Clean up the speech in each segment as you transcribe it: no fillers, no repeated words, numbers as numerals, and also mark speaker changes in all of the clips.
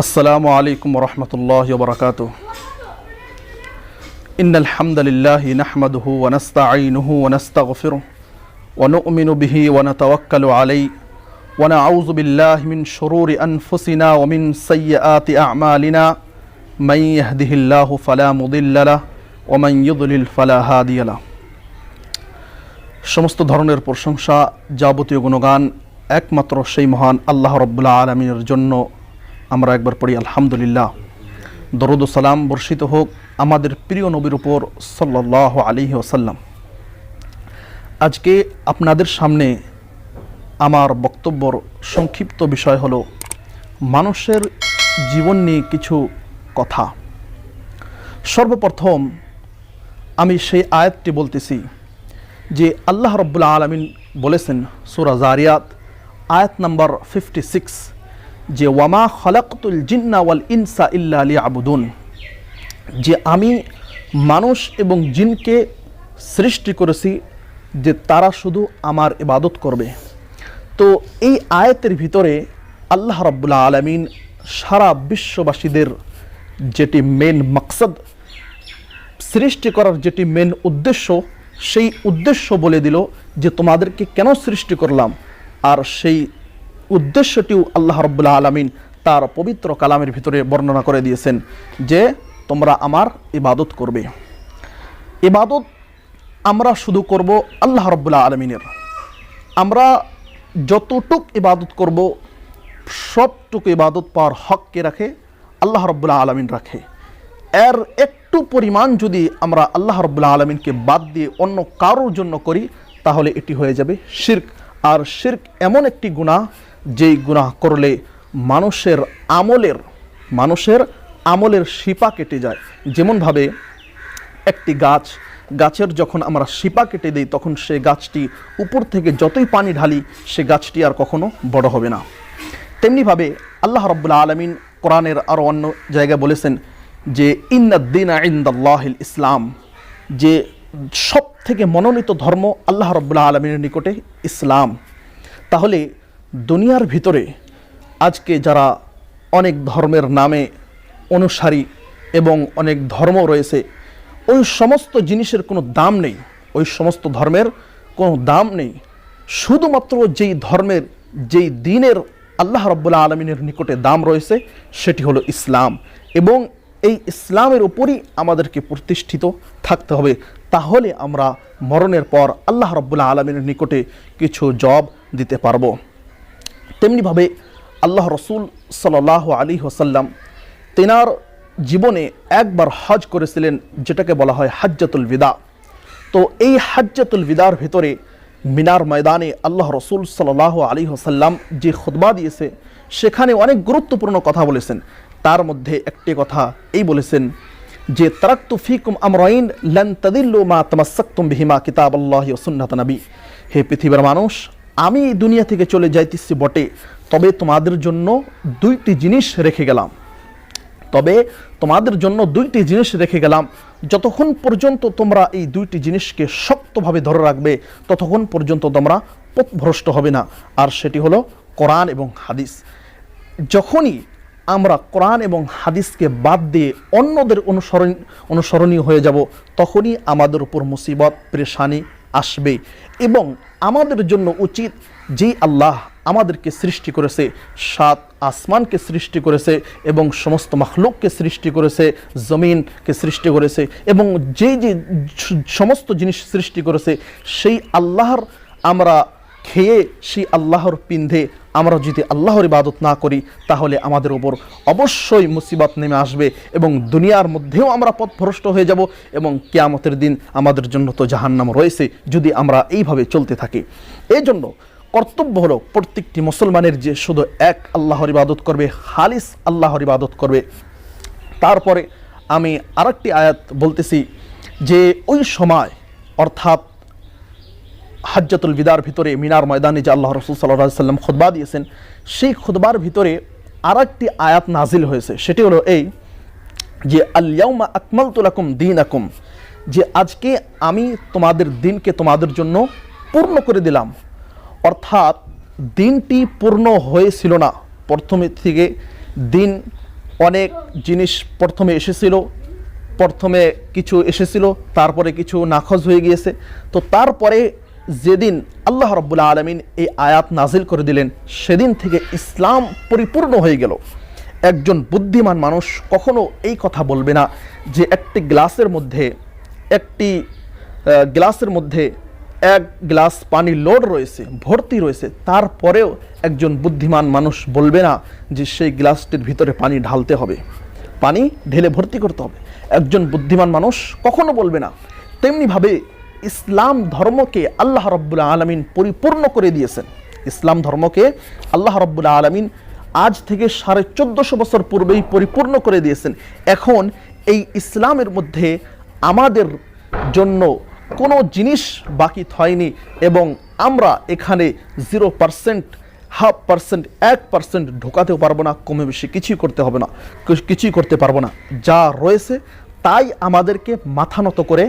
Speaker 1: السلام عليكم ورحمة الله وبركاته. إن الحمد لله نحمده ونستعينه ونستغفره ونؤمن به ونتوكل عليه ونعوذ بالله من شرور أنفسنا ومن سيئات أعمالنا من يهده الله فلا مضل له ومن يضلل فلا هادي له. সমস্ত ধরনের প্রশংসা যাবতীয় গুণগান একমাত্র সেই মহান আল্লাহ রাব্বুল আলামিনের জন্য আমরা একবার পড়ি আলহামদুলিল্লাহ। দরুদ ও সালাম বর্ষিত হোক আমাদের প্রিয় নবীর উপর সাল্লাল্লাহু আলাইহি ওয়াসাল্লাম। আজকে আপনাদের সামনে আমার বক্তব্যর সংক্ষিপ্ত বিষয় হলো মানুষের জীবন নিয়ে কিছু কথা। সর্বপ্রথম আমি সেই আয়াতটি বলতেছি যে আল্লাহ রাব্বুল আলামিন বলেছেন সূরা যারিয়াত আয়াত নাম্বার 56 যে ওয়ামা খালাকতুল জিন্না ওয়াল ইনসা ইল্লা লিয়াবুদুন, যে আমি মানুষ এবং জিনকে সৃষ্টি করেছি যে তারা শুধু আমার ইবাদত করবে। তো এই আয়াতের ভিতরে আল্লাহ রাব্বুল আলামিন সারা বিশ্ববাসীদের যেটি মেন মাকসাদ, সৃষ্টি করার যেটি মেন উদ্দেশ্য, সেই উদ্দেশ্য বলে দিল যে তোমাদেরকে কেন সৃষ্টি করলাম। আর সেই উদ্দেশ্যটিও আল্লাহ রাব্বুল আলামিন তার পবিত্র কালামের ভিতরে বর্ণনা করে দিয়েছেন যে তোমরা আমার ইবাদত করবে। ইবাদত আমরা শুধু করব আল্লাহ রাব্বুল আলামিনের। আমরা যতটুক ইবাদত করব সবটুকু ইবাদত পাওয়ার হককে রাখে আল্লাহ রাব্বুল আলামিন রাখে। এর একটু পরিমাণ যদি আমরা আল্লাহ রাব্বুল আলামিনকে বাদ দিয়ে অন্য কারোর জন্য করি তাহলে এটি হয়ে যাবে শিরক। আর শিরক এমন একটি গুনাহ যেই গুনাহ করলে মানুষের আমলের শিপা কেটে যায়। যেমনভাবে একটি গাছের যখন আমরা শিপা কেটে দিই তখন সেই গাছটি উপর থেকে যতই পানি ঢালি সে গাছটি আর কখনো বড় হবে না। তেমনিভাবে আল্লাহ রাব্বুল আলামিন কোরআনের আরও অন্য জায়গায় বলেছেন যে ইন্নাদ-দীনা ইনদাল্লাহিল ইসলাম, যে সব থেকে মনোনীত ধর্ম আল্লাহ রাব্বুল আলামিনের নিকটে ইসলাম। তাহলে দুনিয়ার ভিতরে আজকে যারা অনেক ধর্মের নামে অনুসারী এবং অনেক ধর্ম রয়েছে, ওই সমস্ত জিনিসের কোনো দাম নেই, ওই সমস্ত ধর্মের কোনো দাম নেই। শুধুমাত্র যেই ধর্মের যেই দ্বীনের আল্লাহ রাব্বুল আলামিনের নিকটে দাম রয়েছে সেটি হলো ইসলাম, এবং এই ইসলামের উপরই আমাদেরকে প্রতিষ্ঠিত থাকতে হবে। তাহলে আমরা মরণের পর আল্লাহ রাব্বুল আলামিনের নিকটে কিছু জবাব দিতে পারবো। তেমনিভাবে আল্লাহ রসুল সাল্লাল্লাহু আলাইহি ওয়াসাল্লাম তেনার জীবনে একবার হজ করেছিলেন, যেটাকে বলা হয় হাজ্জাতুল বিদা। তো এই হাজ্জাতুল বিদার ভিতরে মিনার ময়দানে আল্লাহ রসুল সাল্লাল্লাহু আলাইহি ওয়াসাল্লাম যে খুতবা দিয়েছে সেখানে অনেক গুরুত্বপূর্ণ কথা বলেছেন। তার মধ্যে একটি কথা এই বলেছেন যে তারাকতু ফিকুম আমরাইন লান তাদিল্লু মা তামাসসাকতুম বিহিমা কিতাবাল্লাহি ওয়া সুন্নাত নবী। হে পৃথিবীর মানুষ, আমি এই দুনিয়া থেকে চলে যাইতেছি বটে, তবে তোমাদের জন্য দুইটি জিনিস রেখে গেলাম। যতক্ষণ পর্যন্ত তোমরা এই দুইটি জিনিসকে শক্তভাবে ধরে রাখবে ততক্ষণ পর্যন্ত তোমরা পথভ্রষ্ট হবে না। আর সেটি হলো কোরআন এবং হাদিস। যখনই আমরা কোরআন এবং হাদিসকে বাদ দিয়ে অন্যদের অনুসরণীয় হয়ে যাব তখনই আমাদের উপর মুসিবত পেরেশানি আসবে। এবং আমাদের জন্য উচিত, যেই আল্লাহ আমাদেরকে সৃষ্টি করেছে, 7 আসমানকে সৃষ্টি করেছে এবং সমস্ত মাখলুককে সৃষ্টি করেছে, জমিনকে সৃষ্টি করেছে এবং যে সমস্ত জিনিস সৃষ্টি করেছে, সেই আল্লাহর আমরা খেয়ে সেই আল্লাহর পিন্ধে আমরা যদি আল্লাহর ইবাদত না করি তাহলে আমাদের উপর অবশ্যই মুসিবত নেমে আসবে এবং দুনিয়ার মধ্যেও আমরা পথভ্রষ্ট হয়ে যাব এবং কিয়ামতের দিন আমাদের জন্য তো জাহান্নাম রয়েছে যদি আমরা এইভাবে চলতে থাকি। এই জন্য কর্তব্য হলো প্রত্যেকটি মুসলমানের যে শুধু এক আল্লাহর ইবাদত করবে, খালিস আল্লাহর ইবাদত করবে। তারপরে আমি আরেকটি আয়াত বলতেছি যে ওই সময় অর্থাৎ হাজ্জাতুল বিদার ভিতরে মিনার ময়দানে যে আল্লাহ রাসূল সাল্লাল্লাহু আলাইহি ওয়াসাল্লাম খুতবা দিয়েছেন, সেই খুতবার ভিতরে আরেকটি আয়াত নাজিল হয়েছে। সেটি হলো এই যে আল ইয়াউমা আকমালতু লাকুম দীনাকুম, যে আজকে আমি তোমাদের দিনকে তোমাদের জন্য পূর্ণ করে দিলাম। অর্থাৎ দিনটি পূর্ণ হয়েছিল না, প্রথমে থেকে দিন অনেক জিনিস প্রথমে কিছু এসেছিল, তারপরে কিছু নাকচ হয়ে গিয়েছে। তো তারপরে যেদিন আল্লাহ রাব্বুল আলামিন এই আয়াত নাজিল করে দিলেন, সেদিন থেকে ইসলাম পরিপূর্ণ হয়ে গেল। একজন বুদ্ধিমান মানুষ কখনো এই কথা বলবে না যে একটি গ্লাসের মধ্যে এক গ্লাস পানি লোড রয়েছে, ভর্তি রয়েছে, তারপরেও একজন বুদ্ধিমান মানুষ বলবে না যে সেই গ্লাসটির ভিতরে পানি ঢালতে হবে, পানি ঢেলে ভর্তি করতে হবে। একজন বুদ্ধিমান মানুষ কখনো বলবে না। তেমনিভাবে ইসলাম ধর্মকে আল্লাহ রাব্বুল আলামিন পরিপূর্ণ করে দিয়েছেন। ইসলাম ধর্মকে আল্লাহ রাব্বুল আলামিন আজ থেকে 1450 বছর পূর্বেই পরিপূর্ণ করে দিয়েছেন। এখন এই ইসলামের মধ্যে আমাদের জন্য কোনো জিনিস বাকি হয়নি, এবং আমরা এখানে 0%, 0.5%, 1% ঢোকাতেও পারবো না, কমে বেশি কিছুই করতে পারবো না। যা রয়েছে তাই আমাদেরকে মাথা নত করে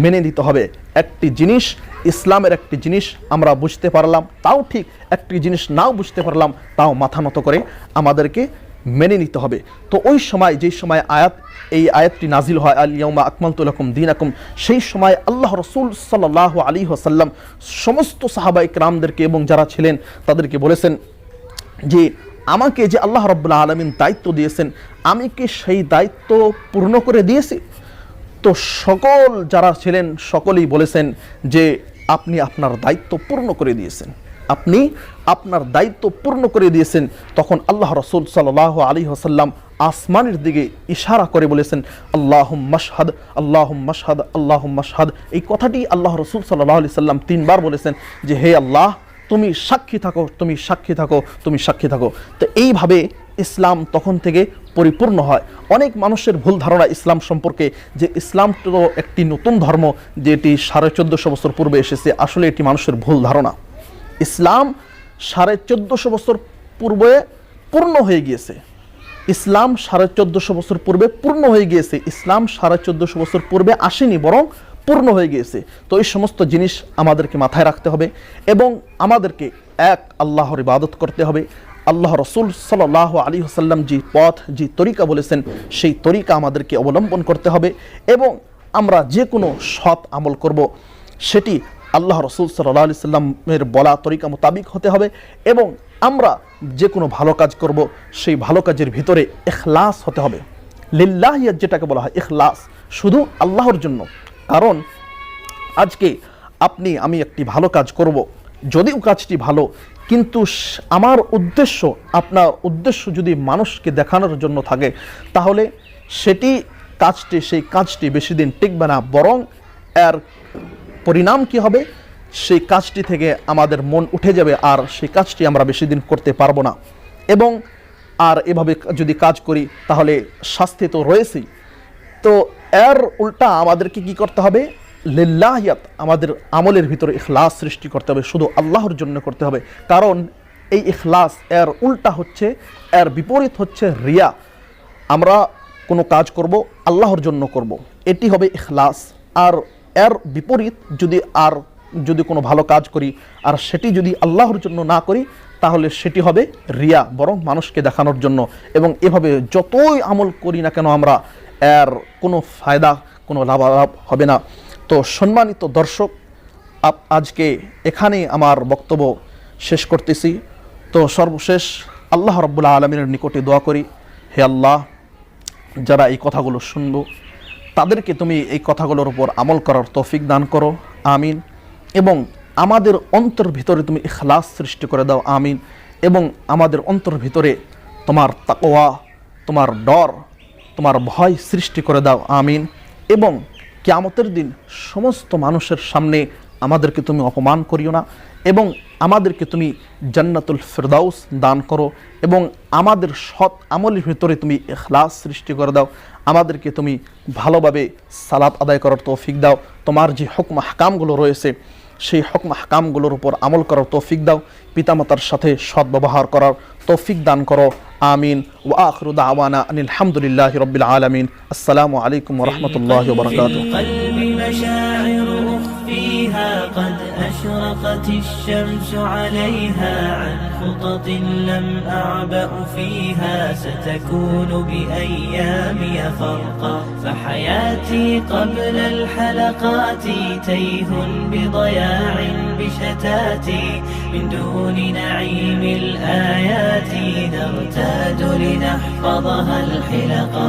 Speaker 1: মেনে নিতে হবে। একটি জিনিস, ইসলামের একটি জিনিস আমরা বুঝতে পারলাম তাও ঠিক, একটি জিনিস নাও বুঝতে পারলাম তাও মাথা নত করে আমাদেরকে মেনে নিতে হবে। তো ওই সময়, যেই সময় এই আয়াতটি নাজিল হয়, আল ইয়াউমা আকমালতু লাকুম দীনাকুম, সেই সময় আল্লাহ রাসূল সাল্লাল্লাহু আলাইহি ওয়াসাল্লাম সমস্ত সাহাবা ইকরামদেরকে এবং যারা ছিলেন তাদেরকে বলেছেন যে আমাকে যে আল্লাহ রাব্বুল আলামিন দায়িত্ব দিয়েছেন, আমি কি সেই দায়িত্ব পূর্ণ করে দিয়েছি? তো সকল যারা ছিলেন সকলেই বলেছেন যে আপনি আপনার দায়িত্ব পূর্ণ করে দিয়েছেন, আপনি আপনার দায়িত্ব পূর্ণ করে দিয়েছেন। তখন আল্লাহ রাসূল সাল্লাল্লাহু আলাইহি ওয়াসাল্লাম আসমানের দিকে ইশারা করে বলেছেন আল্লাহুম্মা শাহাদ, আল্লাহুম্মা শাহাদ, আল্লাহুম্মা শাহাদ। এই কথাটি আল্লাহ রাসূল সাল্লাল্লাহু আলাইহি ওয়াসাল্লাম 3 বার বলেছেন যে হে আল্লাহ, তুমি সাক্ষী থাকো, তুমি সাক্ষী থাকো, তুমি সাক্ষী থাকো। তো এইভাবে ইসলাম তখন থেকে পরিপূর্ণ হয়। অনেক মানুষের ভুল ধারণা ইসলাম সম্পর্কে যে ইসলাম তো একটি নতুন ধর্ম, যেটি 1450 বছর পূর্বে এসেছে। আসলে এটি মানুষের ভুল ধারণা। ইসলাম 1450 বছর পূর্বে পূর্ণ হয়ে গিয়েছে। ইসলাম 1450 বছর পূর্বে পূর্ণ হয়ে গিয়েছে। ইসলাম 1450 বছর পূর্বে আসেনি, বরং পূর্ণ হয়ে গিয়েছে। তো এই সমস্ত জিনিস আমাদেরকে মাথায় রাখতে হবে এবং আমাদেরকে এক আল্লাহর ইবাদত করতে হবে। আল্লাহ রাসূল সাল্লাল্লাহু আলাইহি ওয়াসাল্লাম যে পথ, যে তরিকা বলেছেন, সেই তরিকা আমাদেরকে অবলম্বন করতে হবে এবং আমরা যে কোনো সৎ আমল করব সেটি আল্লাহ রাসূল সাল্লাল্লাহু আলাইহি ওয়াসাল্লামের বলা তরিকা মোতাবিক হতে হবে এবং আমরা যে কোনো ভালো কাজ করব সেই ভালো কাজের ভিতরে ইখলাস হতে হবে। লিল্লাহিয়াত যেটাকে বলা হয়, ইখলাস, শুধু আল্লাহর জন্য। কারণ আজকে আমি একটি ভালো কাজ করব, যদিও কাজটি ভালো, কিন্তু আমার উদ্দেশ্য, আপনার উদ্দেশ্য যদি মানুষকে দেখানোর জন্য থাকে, তাহলে সেই কাজটি বেশি দিন টিকবে না, বরং এর পরিণাম কি হবে, সেই কাজটি থেকে আমাদের মন উঠে যাবে আর সেই কাজটি আমরা বেশি দিন করতে পারবো না। এবং আর এভাবে যদি কাজ করি তাহলে শাস্তি তো রয়েছেই। তো এর উল্টা আমাদেরকে কি করতে হবে, লিল্লাহিয়াত, আমাদের আমলের ভিতরে ইখলাস সৃষ্টি করতে হবে, শুধু আল্লাহর জন্য করতে হবে। কারণ এই ইখলাস, এর উল্টা হচ্ছে, এর বিপরীত হচ্ছে রিয়া। আমরা কোনো কাজ করব আল্লাহর জন্য করব, এটি হবে ইখলাস। আর এর বিপরীত যদি কোনো ভালো কাজ করি আর সেটি যদি আল্লাহর জন্য না করি, তাহলে সেটি হবে রিয়া, বরং মানুষকে দেখানোর জন্য। এবং এভাবে যতই আমল করি না কেন আমরা, এর কোনো ফায়দা, কোনো লাভালাভ হবে না। তো সম্মানিত দর্শক, আজকে এখানে আমার বক্তব্য শেষ করতেছি। তো সর্বশেষ আল্লাহ রাব্বুল আলামিনের নিকটে দোয়া করি, হে আল্লাহ, যারা এই কথাগুলো শুনবো তাদেরকে তুমি এই কথাগুলোর উপর আমল করার তৌফিক দান করো, আমিন। এবং আমাদের অন্তর ভিতরে তুমি ইখলাস সৃষ্টি করে দাও, আমিন। এবং আমাদের অন্তর ভিতরে তোমার তাকওয়া, তোমার ডর, তোমার ভয় সৃষ্টি করে দাও, আমিন। এবং কিয়ামতের দিন সমস্ত মানুষের সামনে আমাদেরকে তুমি অপমান করিও না এবং আমাদেরকে তুমি জান্নাতুল ফিরদাউস দান করো এবং আমাদের সৎ আমলের ভিতরে তুমি ইখলাস সৃষ্টি করে দাও। আমাদেরকে তুমি ভালোভাবে সালাত আদায় করার তৌফিক দাও। তোমার যে হুকম আহকামগুলো রয়েছে সেই হুকম আহকামগুলোর উপর আমল করার তৌফিক দাও। পিতামাতার সাথে সৎ ব্যবহার করার তৌফিক দান করো, আমিন। ওয়া আখিরু দাওয়ানা আনিল হামদুলিল্লাহি রাব্বিল আলামিন। আসসালামু আলাইকুম ওয়া রাহমাতুল্লাহি ওয়া বারাকাতুহু।
Speaker 2: أشرقت الشمس عليها عن خطط لم أعبأ فيها ستكون بأيامي فرقا فحياتي قبل الحلقات تيه بضياع بشتاتي من دون نعيم الآيات نرتاد لنحفظها الحلقا